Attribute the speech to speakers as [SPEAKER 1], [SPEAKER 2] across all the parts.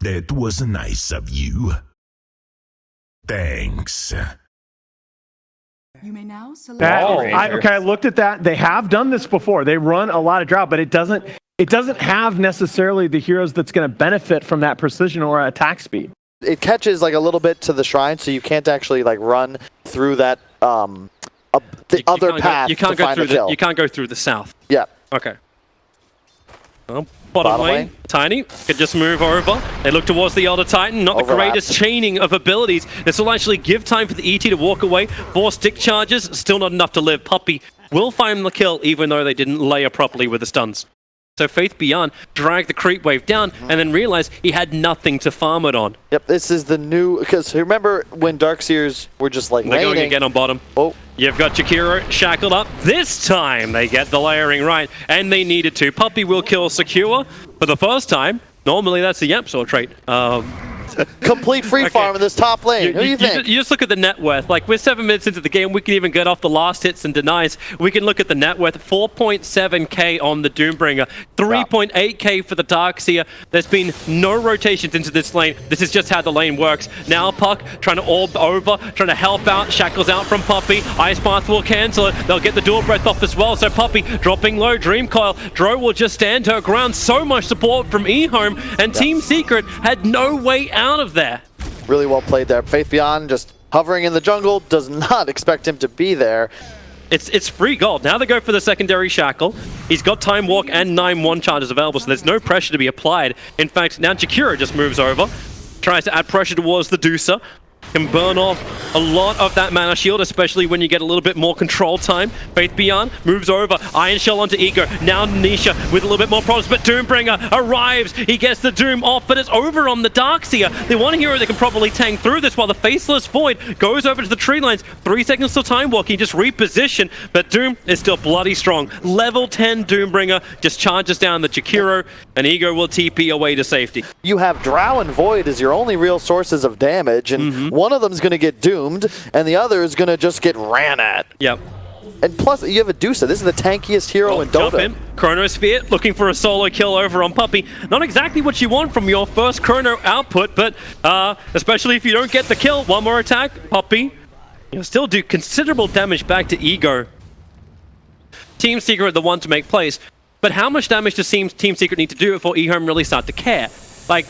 [SPEAKER 1] That was nice of you. Thanks.
[SPEAKER 2] You may now select.
[SPEAKER 3] I looked at that. They have done this before. They run a lot of drought, but it doesn't have necessarily the heroes that's going to benefit from that precision or attack speed.
[SPEAKER 4] It catches like a little bit to the shrine, so you can't actually like run through that other path.
[SPEAKER 5] You can't go through the. You can't go through the south.
[SPEAKER 4] Yeah.
[SPEAKER 5] Okay. Well, bottom lane, Tiny could just move over. They look towards the Elder Titan, not the greatest chaining of abilities. This will actually give time for the ET to walk away. 4 stick charges, still not enough to live. Puppey will find the kill, even though they didn't layer properly with the stuns. So Faith Beyond dragged the creep wave down and then realized he had nothing to farm it on.
[SPEAKER 4] Yep, this is the new, because remember when Darkseers were just like
[SPEAKER 5] They're going again on bottom.
[SPEAKER 4] Oh.
[SPEAKER 5] You've got Jakiro shackled up. This time they get the layering right, and they needed to. Puppey will kill Secure for the first time. Normally that's a Yapsaw trait.
[SPEAKER 4] Complete free farm in this top lane. Who do you think?
[SPEAKER 5] You just look at the net worth. Like, we're 7 minutes into the game. We can even get off the last hits and denies. We can look at the net worth. 4.7k on the Doombringer. 3.8k for the Darkseer. There's been no rotations into this lane. This is just how the lane works. Now Puck trying to orb over, trying to help out. Shackles out from Puppey. Ice Path will cancel it. They'll get the dual breath off as well. So Puppey dropping low. Dream Coil. Dro will just stand her ground. So much support from Ehome. And Team Secret had no way out of there.
[SPEAKER 4] Really well played there. Faith Beyond just hovering in the jungle, does not expect him to be there.
[SPEAKER 5] It's free gold. Now they go for the secondary shackle. He's got Time Walk and 9-1 charges available, so there's no pressure to be applied. In fact, now Jakiro just moves over, tries to add pressure towards the Deucer. Can burn off a lot of that mana shield, especially when you get a little bit more control time. Faith Beyond moves over. Iron Shell onto Ego. Now Nisha with a little bit more problems, but Doombringer arrives. He gets the Doom off, but it's over on the Darkseer. They want a hero that can probably tank through this while the Faceless Void goes over to the tree lines. 3 seconds till time walking, just reposition, but Doom is still bloody strong. Level 10 Doombringer just charges down the Jakiro, and Ego will TP away to safety.
[SPEAKER 4] You have Drow and Void as your only real sources of damage, and one of them is going to get doomed, and the other is going to just get ran at.
[SPEAKER 5] Yep.
[SPEAKER 4] And plus, you have a Deucer. This is the tankiest hero in Dota.
[SPEAKER 5] Jump in. Chronosphere looking for a solo kill over on Puppey. Not exactly what you want from your first Chrono output, but especially if you don't get the kill. One more attack, Puppey. You'll still do considerable damage back to Ego. Team Secret the one to make plays, but how much damage does Team Secret need to do before Ehome really start to care? Like,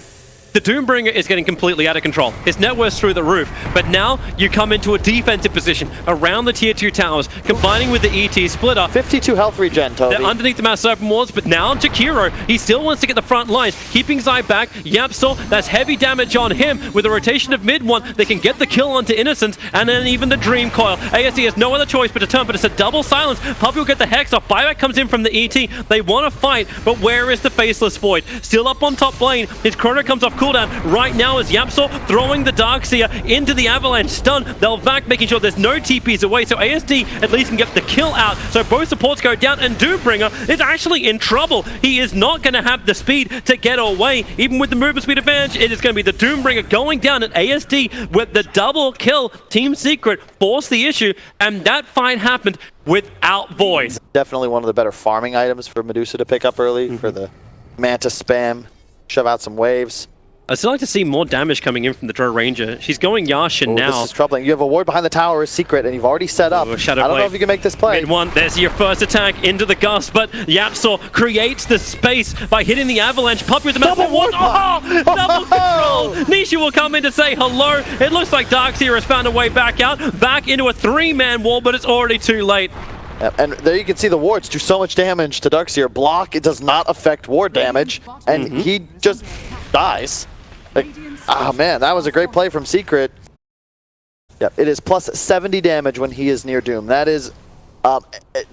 [SPEAKER 5] the Doombringer is getting completely out of control. His net worth's through the roof, but now you come into a defensive position around the tier 2 towers, combining with the ET splitter.
[SPEAKER 4] 52 health regen, Toby.
[SPEAKER 5] They're underneath the mass open wards, but now Jakiro, he still wants to get the front lines, keeping Zai back. Yapsaw, that's heavy damage on him. With a rotation of mid one, they can get the kill onto Innocence, and then even the Dream Coil. ASD has no other choice but to turn, but it's a double silence. Puppey will get the Hex off. Buyback comes in from the ET. They want to fight, but where is the Faceless Void? Still up on top lane. His Chrono comes off cooldown right now as Yapsaw throwing the Darkseer into the Avalanche stun. They'll back, making sure there's no TPs away, so ASD at least can get the kill out. So both supports go down, and Doombringer is actually in trouble. He is not going to have the speed to get away. Even with the movement speed advantage, it is going to be the Doombringer going down, and ASD with the double kill. Team Secret forced the issue, and that fight happened without Void.
[SPEAKER 4] Definitely one of the better farming items for Medusa to pick up early, for the Mantis spam, shove out some waves.
[SPEAKER 5] I'd still like to see more damage coming in from the Dro Ranger. She's going Yashin now.
[SPEAKER 4] This is troubling. You have a ward behind the tower as Secret, and you've already set up. I don't know if you can make this play.
[SPEAKER 5] Mid one, there's your first attack into the gust, but Yapsaw creates the space by hitting the Avalanche. Puppey with the massive ward. Oh, double control! Nisha will come in to say hello. It looks like Darkseer has found a way back out, back into a 3-man wall, but it's already too late.
[SPEAKER 4] And there you can see the wards do so much damage to Darkseer. Block, it does not affect ward damage, and he just dies. Like, oh man, that was a great play from Secret. Yep, it is plus 70 damage when he is near Doom. That is,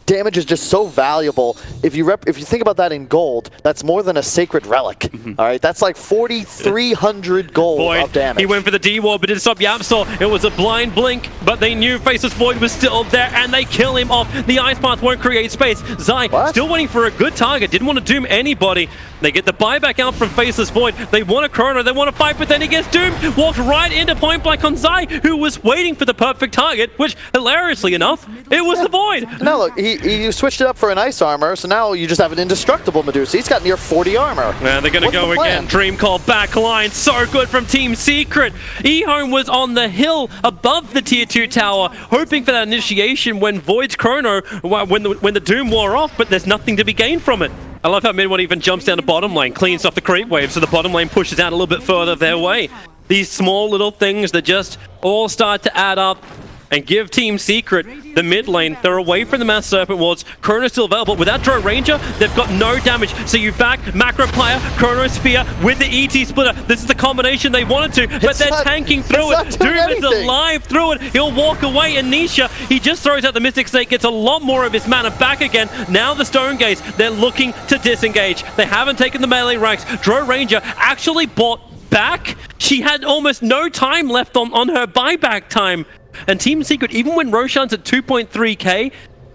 [SPEAKER 4] damage is just so valuable. If you think about that in gold, that's more than a sacred relic. All right, that's like 4,300 gold of damage.
[SPEAKER 5] He went for the D-Ward, but didn't stop Yapsaw. It was a blind blink, but they knew Faceless Void was still there, and they kill him off. The Ice Path won't create space. Zai still waiting for a good target. Didn't want to doom anybody. They get the buyback out from Faceless Void. They want a Chrono, they want to fight, but then he gets doomed. Walked right into point blank on Zai, who was waiting for the perfect target, which, hilariously enough, it was the Void. side.
[SPEAKER 4] Now look, he switched it up for an ice armor, so now you just have an indestructible Medusa. He's got near 40 armor.
[SPEAKER 5] And they're going to go again. Dream Call back line. So good from Team Secret. Ehome was on the hill above the tier 2 tower, hoping for that initiation when Void's Chrono, when the Doom wore off, but there's nothing to be gained from it. I love how Mid-1 even jumps down to bottom lane, cleans off the creep wave, so the bottom lane pushes out a little bit further their way. These small little things that just all start to add up and give Team Secret the mid lane. They're away from the Mass Serpent Wards. Chrono's still available. Without Drone Ranger, they've got no damage. So you back Macro Player, Chrono Spear with the ET Splitter. This is the combination they wanted to, but they're tanking through it. Doom is alive through it. He'll walk away, and Nisha, he just throws out the Mystic Snake, gets a lot more of his mana back again. Now the Stone Gaze, they're looking to disengage. They haven't taken the melee ranks. Drone Ranger actually bought back. She had almost no time left on her buyback time. And Team Secret, even when Roshan's at 2.3k,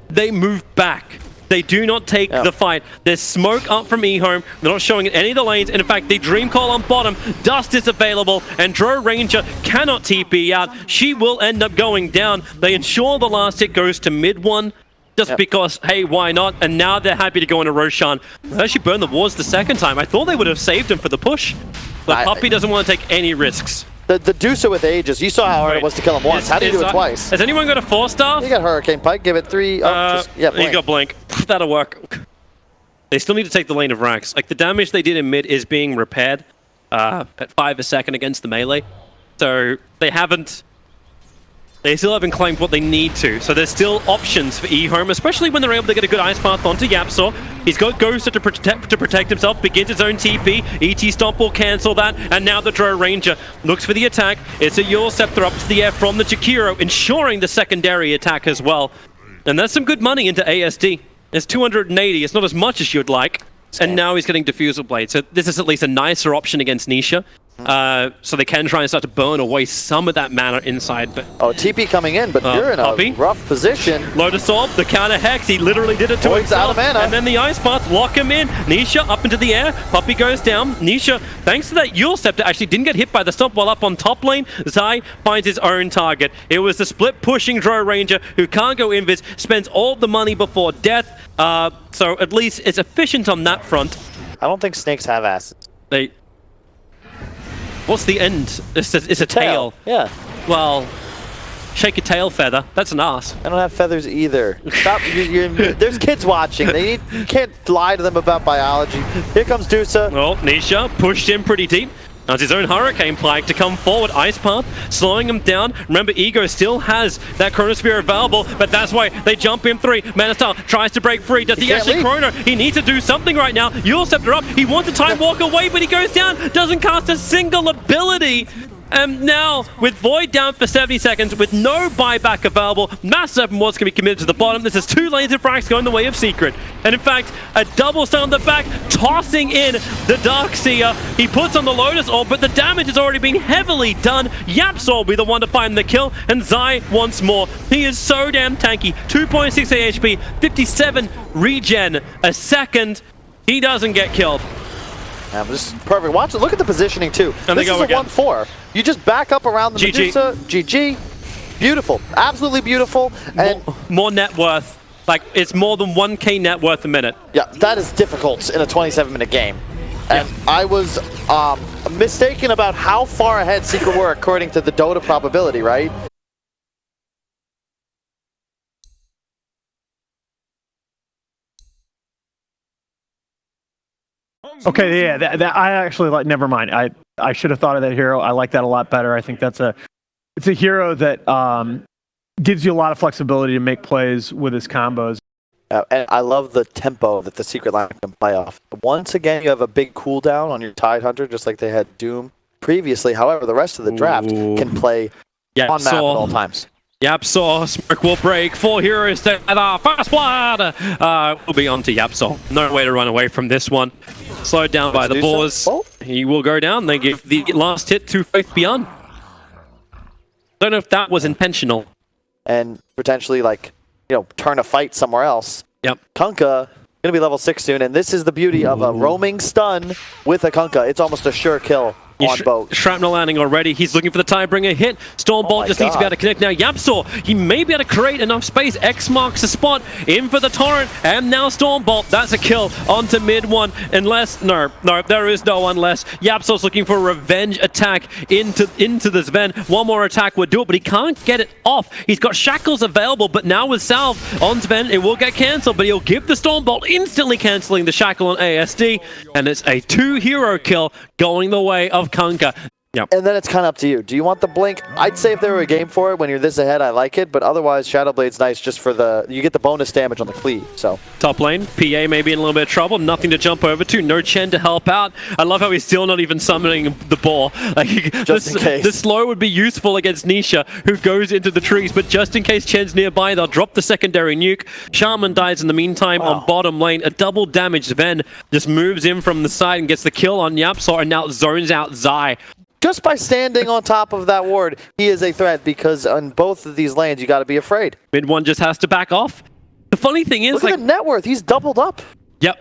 [SPEAKER 5] they move back. They do not take the fight. There's smoke up from Ehome. They're not showing any of the lanes. And in fact, they Dream Call on bottom. Dust is available, and Dro Ranger cannot TP out. She will end up going down. They ensure the last hit goes to mid-1. Just because, hey, why not? And now they're happy to go into Roshan. They actually burned the wards the second time. I thought they would have saved him for the push. But Puppey doesn't want to take any risks.
[SPEAKER 4] The Dusa with Aegis, you saw how hard it was to kill him once. How do you do it twice?
[SPEAKER 5] Has anyone got a 4-star?
[SPEAKER 4] You got Hurricane Pike, give it 3.
[SPEAKER 5] Blink. You got Blink. That'll work. They still need to take the lane of Rax. Like, the damage they did in mid is being repaired at 5 a second against the melee. So they still haven't claimed what they need to. So there's still options for Ehome, especially when they're able to get a good Ice Path onto Yapsaw. He's got Ghost to protect himself, begins his own TP. ET Stomp will cancel that, and now the Dro Ranger looks for the attack. It's a Yule Scepter up to the air from the Jakiro, ensuring the secondary attack as well. And that's some good money into ASD. It's 280, it's not as much as you'd like. And now he's getting Diffusal Blade, so this is at least a nicer option against Nisha. So they can try and start to burn away some of that mana inside. But
[SPEAKER 4] TP coming in, but you're in a rough position.
[SPEAKER 5] Lotus Orb, the counter Hex, he literally did it to himself.
[SPEAKER 4] Out of mana.
[SPEAKER 5] And then the Ice Path, lock him in. Nisha up into the air, Puppey goes down. Nisha, thanks to that Yule Scepter, actually didn't get hit by the stomp while up on top lane. Zai finds his own target. It was the split pushing Dro Ranger, who can't go invis, spends all the money before death. So at least it's efficient on that front.
[SPEAKER 4] I don't think snakes have asses.
[SPEAKER 5] What's the end? It's a tail.
[SPEAKER 4] Yeah.
[SPEAKER 5] Well, shake a tail feather. That's an ass.
[SPEAKER 4] I don't have feathers either. Stop. There's kids watching. You can't lie to them about biology. Here comes Dusa.
[SPEAKER 5] Well, Nisha pushed in pretty deep. As his own Hurricane Plague to come forward. Ice Path, slowing him down. Remember, Ego still has that Chronosphere available, but that's why they jump in 3. Manastar tries to break free. Does he actually Chrono? He needs to do something right now. Yule Scepter up. He wants to time walk away, but he goes down. Doesn't cast a single ability. And now, with Void down for 70 seconds, with no buyback available, Mass Serpent Wards can be committed to the bottom. This is 2 lanes of Frax going the way of Secret. And in fact, a double stun on the back, tossing in the Darkseer. He puts on the Lotus Orb, but the damage has already been heavily done. Yapsaw will be the one to find the kill, and Zai once more. He is so damn tanky. 2.6 HP, 57 regen a second. He doesn't get killed.
[SPEAKER 4] This is perfect. Watch it. Look at the positioning too.
[SPEAKER 5] And
[SPEAKER 4] this is a 1-4. You just back up around the Medusa. GG. Beautiful. Absolutely beautiful. And
[SPEAKER 5] more net worth. Like, it's more than 1k net worth a minute.
[SPEAKER 4] Yeah, that is difficult in a 27-minute game. And I was mistaken about how far ahead Secret were according to the Dota probability, right?
[SPEAKER 3] Okay, yeah, that I actually like. Never mind. I should have thought of that hero. I like that a lot better. I think it's a hero that gives you a lot of flexibility to make plays with his combos.
[SPEAKER 4] And I love the tempo that the Secret lineup can play off. Once again, you have a big cooldown on your Tidehunter, just like they had Doom previously. However, the rest of the draft can play on map at all times.
[SPEAKER 5] Yapsaw, Smirk will break. 4 heroes to First Blood. We'll be on to Yapsaw. No way to run away from this one. Slowed down by the boars. He will go down. They give the last hit to Faith Beyond. Don't know if that was intentional.
[SPEAKER 4] And potentially, like, turn a fight somewhere else.
[SPEAKER 5] Yep.
[SPEAKER 4] Kunkka gonna be level 6 soon, and this is the beauty of a roaming stun with a Kunkka. It's almost a sure kill on boat.
[SPEAKER 5] Shrapnel landing already. He's looking for the Tidebringer hit. Stormbolt just needs to be able to connect now. Yapsaw, he may be able to create enough space. X marks the spot. In for the torrent. And now Stormbolt. That's a kill onto mid one. Unless, no, there is no unless. Yapsaw's looking for a revenge attack into the Sven. One more attack would do it, but he can't get it off. He's got shackles available, but now with Salve on Sven, it will get cancelled, but he'll give the Stormbolt, instantly cancelling the shackle on ASD. And it's a 2-hero kill going the way of Kunkka. Yep.
[SPEAKER 4] And then it's kind of up to you. Do you want the blink? I'd say if there were a game for it, when you're this ahead, I like it. But otherwise, Shadowblade's nice just for you get the bonus damage on the cleave. So
[SPEAKER 5] top lane, PA may be in a little bit of trouble. Nothing to jump over to. No Chen to help out. I love how he's still not even summoning the boar. Like,
[SPEAKER 4] just in case.
[SPEAKER 5] The slow would be useful against Nisha, who goes into the trees. But just in case Chen's nearby, they'll drop the secondary nuke. Shaman dies in the meantime on bottom lane. A double damage Sven just moves in from the side and gets the kill on Yapsaw and now zones out Zai.
[SPEAKER 4] Just by standing on top of that ward, he is a threat because on both of these lanes, you got to be afraid.
[SPEAKER 5] Mid one just has to back off. The funny thing is,
[SPEAKER 4] look at the net worth. He's doubled up.
[SPEAKER 5] Yep.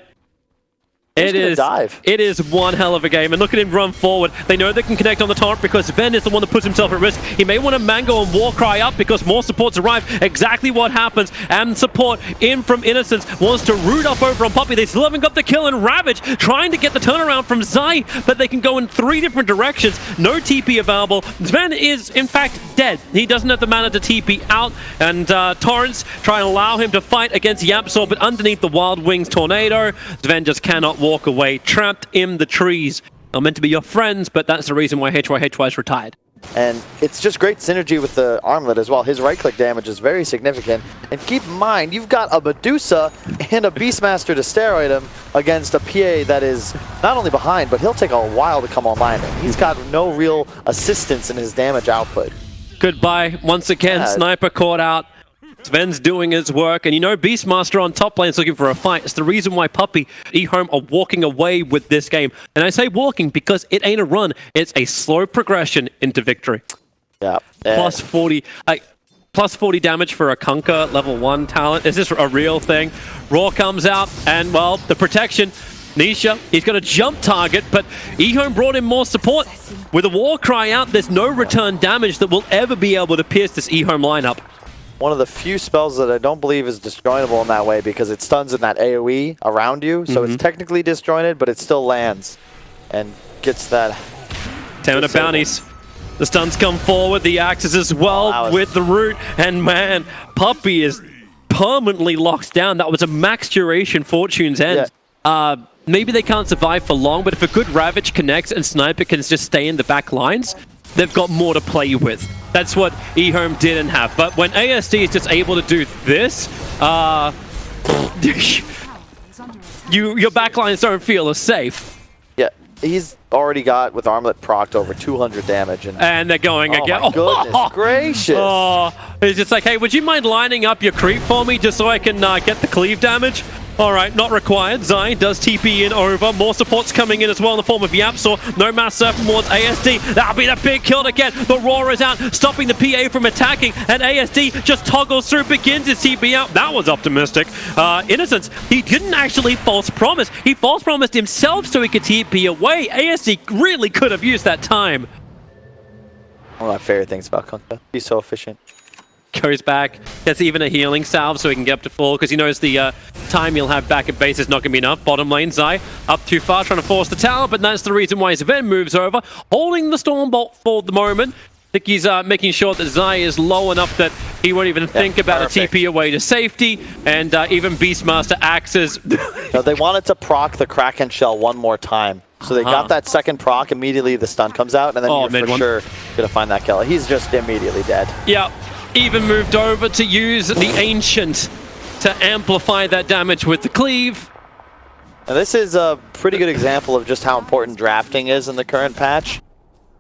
[SPEAKER 5] It is one hell of a game, and look at him run forward. They know they can connect on the torrent because Sven is the one that puts himself at risk. He may want to mango and Warcry up because more supports arrive. Exactly what happens, and support in from Innocence wants to root up over on Puppey. They still haven't got the kill, and Ravage trying to get the turnaround from Zai, but they can go in 3 different directions. No TP available. Sven is, in fact, dead. He doesn't have the mana to TP out, and Torrents try and allow him to fight against Yapsaw, but underneath the Wild Wings Tornado, Sven just cannot walk away, trapped in the trees. They're meant to be your friends, but that's the reason why HY is retired.
[SPEAKER 4] And it's just great synergy with the armlet as well. His right-click damage is very significant. And keep in mind, you've got a Medusa and a Beastmaster to steroid him against a PA that is not only behind, but he'll take a while to come online. And he's got no real assistance in his damage output.
[SPEAKER 5] Goodbye. Once again, Sniper caught out. Sven's doing his work, and you know Beastmaster on top lane is looking for a fight. It's the reason why Puppey, Ehome are walking away with this game. And I say walking because it ain't a run. It's a slow progression into victory.
[SPEAKER 4] Yeah.
[SPEAKER 5] Plus 40 damage for a Kunkka level 1 talent. Is this a real thing? Raw comes out, and well, the protection. Nisha, he's got a jump target, but Ehome brought in more support. With a Warcry out, there's no return damage that will ever be able to pierce this Ehome lineup.
[SPEAKER 4] One of the few spells that I don't believe is disjointable in that way because it stuns in that AoE around you. So it's technically disjointed, but it still lands and gets that.
[SPEAKER 5] 10 of bounties. The stuns come forward, the axes as well with the root. And man, Puppey is permanently locked down. That was a max duration Fortune's End. Yeah. Maybe they can't survive for long, but if a good Ravage connects and Sniper can just stay in the back lines, they've got more to play with. That's what Ehome didn't have. But when ASD is just able to do this, your backlines don't feel as safe.
[SPEAKER 4] Yeah, he's already got, with Armlet, procced over 200 damage. And
[SPEAKER 5] they're going again.
[SPEAKER 4] Oh my goodness gracious.
[SPEAKER 5] Oh, it's just like, hey, would you mind lining up your creep for me just so I can get the cleave damage? All right, not required. Zai does TP in over. More supports coming in as well in the form of Yapsaw. No mass surf towards ASD. That'll be the big kill again. The Roar is out, stopping the PA from attacking. And ASD just toggles through, begins his TP out. That was optimistic. Innocence, he didn't actually false promise. He false promised himself so he could TP away. ASD really could have used that time.
[SPEAKER 4] One of my favorite things about Kunkka. He's so efficient.
[SPEAKER 5] Goes back, gets even a healing salve so he can get up to full because he knows the time he'll have back at base is not going to be enough. Bottom lane, Zai up too far, trying to force the tower, but that's the reason why Sven moves over, holding the Stormbolt for the moment. I think he's making sure that Zai is low enough that he won't even think about a TP away to safety, and even Beastmaster axes.
[SPEAKER 4] No, they wanted to proc the Kraken Shell one more time. So they got that second proc, immediately the stun comes out, and then you're for sure going to find that kill. He's just immediately dead.
[SPEAKER 5] Yeah. Even moved over to use the Ancient to amplify that damage with the cleave.
[SPEAKER 4] And this is a pretty good example of just how important drafting is in the current patch.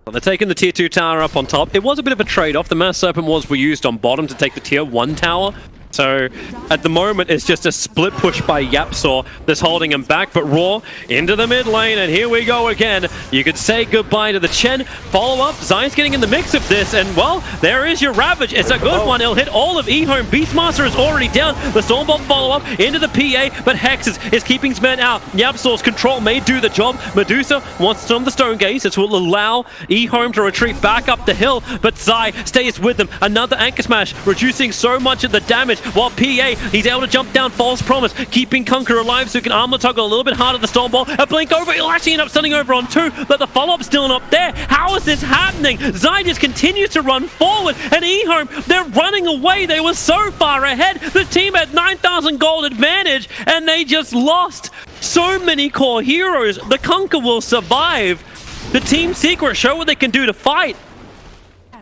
[SPEAKER 5] Well, they're taking the tier 2 tower up on top. It was a bit of a trade-off. The Mass Serpent Wards were used on bottom to take the tier 1 tower. So at the moment, it's just a split push by Yapsaw that's holding him back, but Raw into the mid lane, and here we go again. You could say goodbye to the Chen. Follow up, Zion's getting in the mix of this, and well, there is your Ravage. It's a good one. It'll hit all of Ehome. Beastmaster is already down. The Stormbolt follow up into the PA, but Hex is keeping his men out. Yapsaw's control may do the job. Medusa wants on the Stone Gaze. This will allow Ehome to retreat back up the hill, but Zai stays with them. Another Anchor Smash, reducing so much of the damage. While PA, he's able to jump down False Promise, keeping Conqueror alive so he can armor toggle a little bit harder the Stormbolt. A blink over, he'll actually end up stunning over on 2, but the follow-up's still not there. How is this happening? Zai just continues to run forward, and Ehome, they're running away. They were so far ahead. The team had 9,000 gold advantage, and they just lost so many core heroes. The Conquer will survive. The Team Secret show what they can do to fight.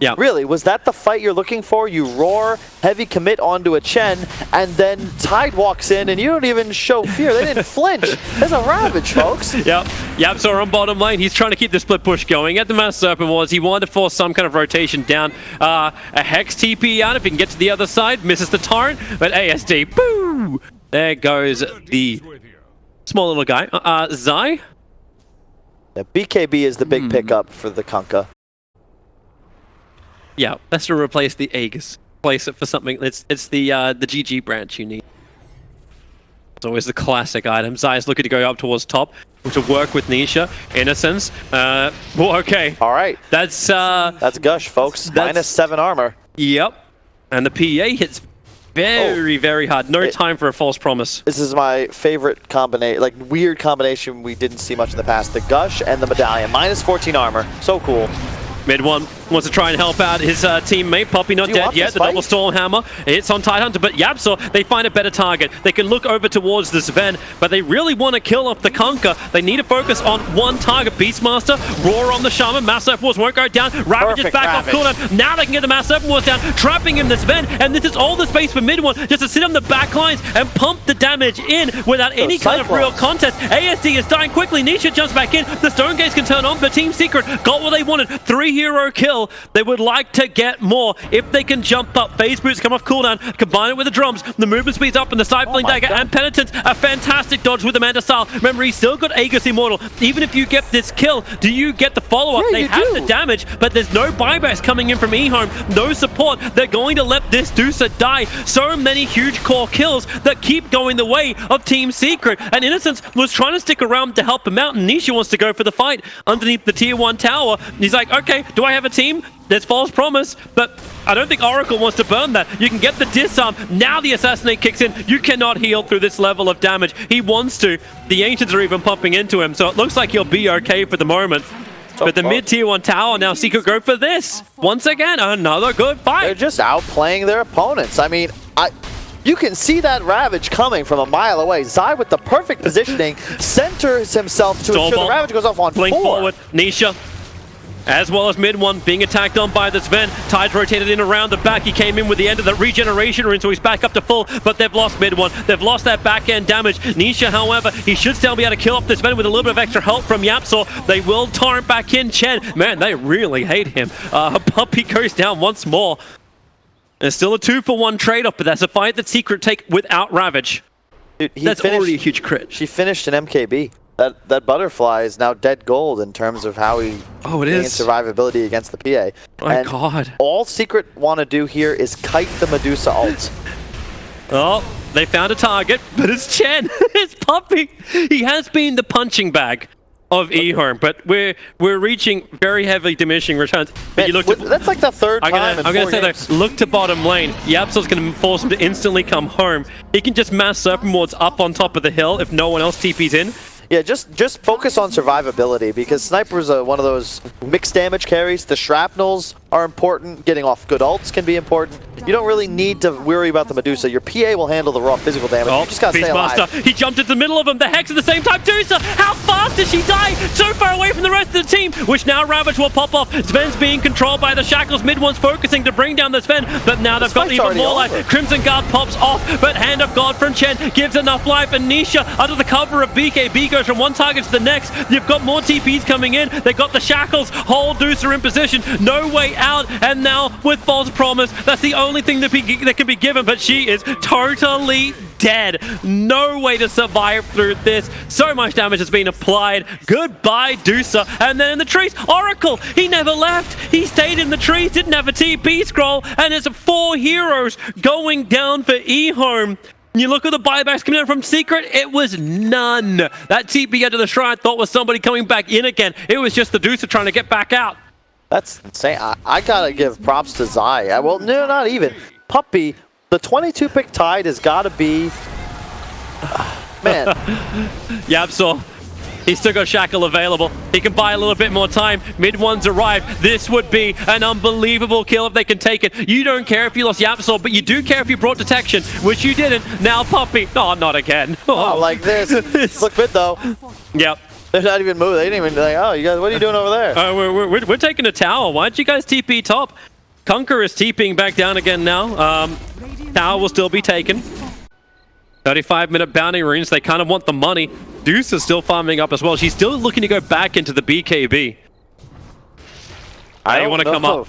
[SPEAKER 5] Yeah.
[SPEAKER 4] Really, was that the fight you're looking for? You roar, heavy commit onto a Chen, and then Tide walks in, and you don't even show fear. They didn't flinch. There's a Ravage, folks.
[SPEAKER 5] Yep. Yapsaw on bottom lane. He's trying to keep the split push going. At the Mass Serpent Wars, he wanted to force some kind of rotation down. A Hex TP out if he can get to the other side. Misses the Torrent, but ASD, boo! There goes the small little guy. Zai?
[SPEAKER 4] Yeah, BKB is the big pickup for the Kunkka.
[SPEAKER 5] Yeah, that's to replace the Aegis. Replace it for something. It's the GG branch you need. It's always the classic item. Zai's looking to go up towards top, which will work with Nisha. Innocence. Well, okay.
[SPEAKER 4] All right.
[SPEAKER 5] That's
[SPEAKER 4] Gush, folks. -7 armor.
[SPEAKER 5] Yep. And the PA hits very hard. No time for a False Promise.
[SPEAKER 4] This is my favorite combination, like weird combination we didn't see much in the past. The Gush and the Medallion. -14 armor. So cool.
[SPEAKER 5] Mid one wants to try and help out his teammate. Poppy not dead yet. The double Storm Hammer hits on Tidehunter, but Yapsaw, they find a better target. They can look over towards the Sven, but they really want to kill off the Conquer. They need to focus on one target. Beastmaster, Roar on the Shaman. Mass Serpent Wars won't go down. Ravage is back off cooldown. Now they can get the Mass Serpent Wars down, trapping him the Sven, and this is all the space for mid one just to sit on the back lines and pump the damage in without any kind of real contest. ASD is dying quickly. Nisha jumps back in. The Stone Gaze can turn on, but Team Secret got what they wanted. 3-hero kill. They would like to get more. If they can jump up, Phase Boots come off cooldown, combine it with the drums, the movement speeds up, and the Stifling Dagger and Penitence, a fantastic dodge with Amanda Style. Remember, he's still got Aegis Immortal. Even if you get this kill, do you get the follow-up?
[SPEAKER 4] Yeah,
[SPEAKER 5] they have the damage, but there's no buybacks coming in from Ehome, no support. They're going to let this Dusa die. So many huge core kills that keep going the way of Team Secret. And Innocence was trying to stick around to help him out, and Nisha wants to go for the fight underneath the tier 1 tower. He's like, okay, do I have a team? There's False Promise, but I don't think Oracle wants to burn that. You can get the disarm. Now the Assassinate kicks in. You cannot heal through this level of damage. He wants to. The Ancients are even pumping into him, so it looks like he'll be okay for the moment. But the mid-tier 1 tower, now Secret go for this. Once again, another good fight.
[SPEAKER 4] They're just outplaying their opponents. I mean, you can see that Ravage coming from a mile away. Zai with the perfect positioning centers himself to ensure the Ravage goes off on
[SPEAKER 5] Blink
[SPEAKER 4] 4.
[SPEAKER 5] forward, Nisha. As well as mid one being attacked on by the Sven. Tide's rotated in around the back. He came in with the end of the regeneration rune, so he's back up to full, but they've lost mid one. They've lost that back end damage. Nisha, however, he should still be able to kill off the Sven with a little bit of extra help from Yapsaw. They will torrent back in Chen. Man, they really hate him. Puppy goes down once more. There's still a 2-for-1 trade-off, but that's a fight that Secret take without Ravage.
[SPEAKER 4] Dude,
[SPEAKER 5] that's already a huge crit.
[SPEAKER 4] She finished an MKB. That butterfly is now dead gold in terms of how he gains survivability against the PA.
[SPEAKER 5] Oh my god.
[SPEAKER 4] All Secret want to do here is kite the Medusa ult.
[SPEAKER 5] Oh, they found a target, but it's Chen. It's Puppy. He has been the punching bag of Ehome, but we're reaching very heavily diminishing returns.
[SPEAKER 4] Man, you that's like the third time
[SPEAKER 5] I'm gonna say
[SPEAKER 4] games.
[SPEAKER 5] though, look to bottom lane. Yapsaw's gonna force him to instantly come home. He can just mass Serpent Wards up on top of the hill if no one else TP's in.
[SPEAKER 4] Yeah, just focus on survivability, because Sniper's one of those mixed damage carries. The shrapnels are important. Getting off good ults can be important. You don't really need to worry about the Medusa. Your PA will handle the raw physical damage. You just gotta stay alive.
[SPEAKER 5] He jumped into the middle of them. The Hex at the same time. Dusa, how fast does she die? So far away from the rest of the team, which now Ravage will pop off. Sven's being controlled by the Shackles. Mid one's focusing to bring down the Sven, but now they've got even more life. Crimson Guard pops off, but Hand of God from Chen gives enough life, and Nisha, under the cover of BKB, goes from one target to the next. You've got more TPs coming in. They've got the Shackles. Hold Dusa in position. No way out, and now with false promise, that's the only thing that can be given, but she is totally dead. No way to survive through this. So much damage has been applied. Goodbye, Dusa. And then in the trees, Oracle, he never left. He stayed in the trees, didn't have a TP scroll, and it's 4 heroes going down for Ehome. You look at the buybacks coming out from Secret, it was none. That TP into the shrine thought was somebody coming back in again. It was just the Dusa trying to get back out.
[SPEAKER 4] That's insane. I gotta give props to Zai. Well, no, not even. Puppey, the 22 pick Tide has gotta be... man.
[SPEAKER 5] Yapsor. He's still got Shackle available. He can buy a little bit more time. Mid one's arrived. This would be an unbelievable kill if they can take it. You don't care if you lost Yapsor, but you do care if you brought detection, which you didn't. Now Puppey. Oh, not again.
[SPEAKER 4] Oh, like this. Look good though.
[SPEAKER 5] Yep.
[SPEAKER 4] They're not even moving. They didn't even be like, oh, you guys, what are you doing over there?
[SPEAKER 5] We're taking a tower. Why don't you guys TP top? Conquer is TPing back down again now. Tower will still be taken. 35-minute bounty runes. They kind of want the money. Deuce is still farming up as well. She's still looking to go back into the BKB. I want to come up.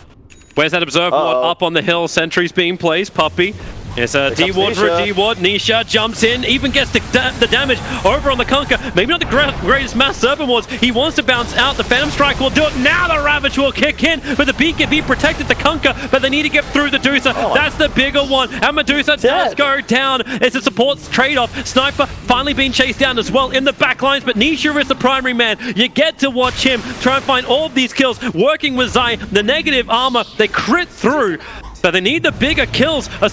[SPEAKER 5] Where's that observer ward? Up on the hill. Sentries being placed. Puppey. It's a D-ward for a D-ward. Nisha jumps in, even gets the damage over on the Conquer. Maybe not the greatest mass serpent wards. He wants to bounce out. The Phantom Strike will do it. Now the Ravage will kick in, but the BKB protected the Conquer, but they need to get through the Dusa. That's the bigger one. And Medusa does go down. It's a support trade-off. Sniper finally being chased down as well in the back lines, but Nisha is the primary man. You get to watch him try and find all of these kills, working with Zai. The negative armor, they crit through. But they need the bigger kills. A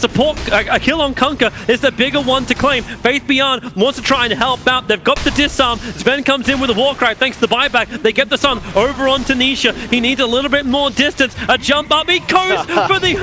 [SPEAKER 5] kill on Conquer is the bigger one to claim. Faith Beyond wants to try and help out. They've got the disarm. Sven comes in with a Warcry thanks to the buyback. They get the Sun over onto Nisha. He needs a little bit more distance. A jump up. He goes for the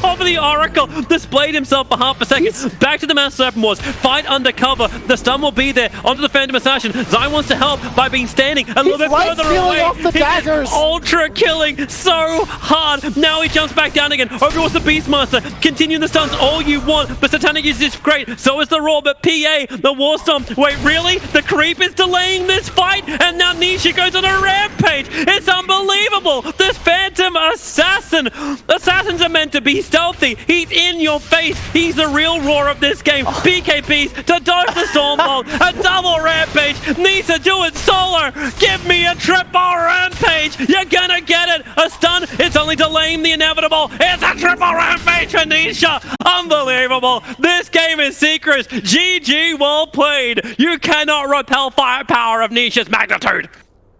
[SPEAKER 5] over the Oracle. Displayed himself for half a second. Back to the Mass Serpent Wars. Fight undercover. The stun will be there. Onto the Phantom Assassin. Zai wants to help by being standing a little bit further away.
[SPEAKER 4] Off the daggers.
[SPEAKER 5] Ultra killing so hard. Now he jumps back down again. Over towards the Beastmaster. Continue the stuns all you want, but Satanic is just great. So is the Roar, but PA, the War Storm. Wait, really? The Creep is delaying this fight, and now Nisha goes on a rampage. It's unbelievable. This Phantom Assassin. Assassins are meant to be stealthy. He's in your face. He's the real Roar of this game. BKBs to dodge the Stormbolt. A double rampage. Nisha, do it solo. Give me a triple rampage. You're gonna get it. A stun. It's only delaying the inevitable. It's a triple rampage for Nisha. Unbelievable. This game is Secret. GG, well played. You cannot repel firepower of Nisha's magnitude.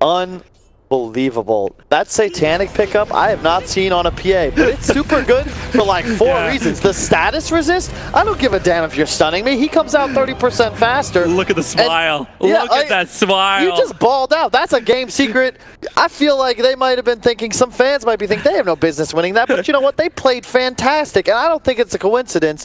[SPEAKER 4] Unbelievable. That Satanic pickup I have not seen on a PA, but it's super good for like 4 reasons. The status resist, I don't give a damn if you're stunning me. He comes out 30% faster.
[SPEAKER 5] Look at the smile. Look at that smile.
[SPEAKER 4] You just balled out. That's a game secret. I feel like they might have been thinking, some fans might be thinking they have no business winning that, but you know what? They played fantastic, and I don't think it's a coincidence.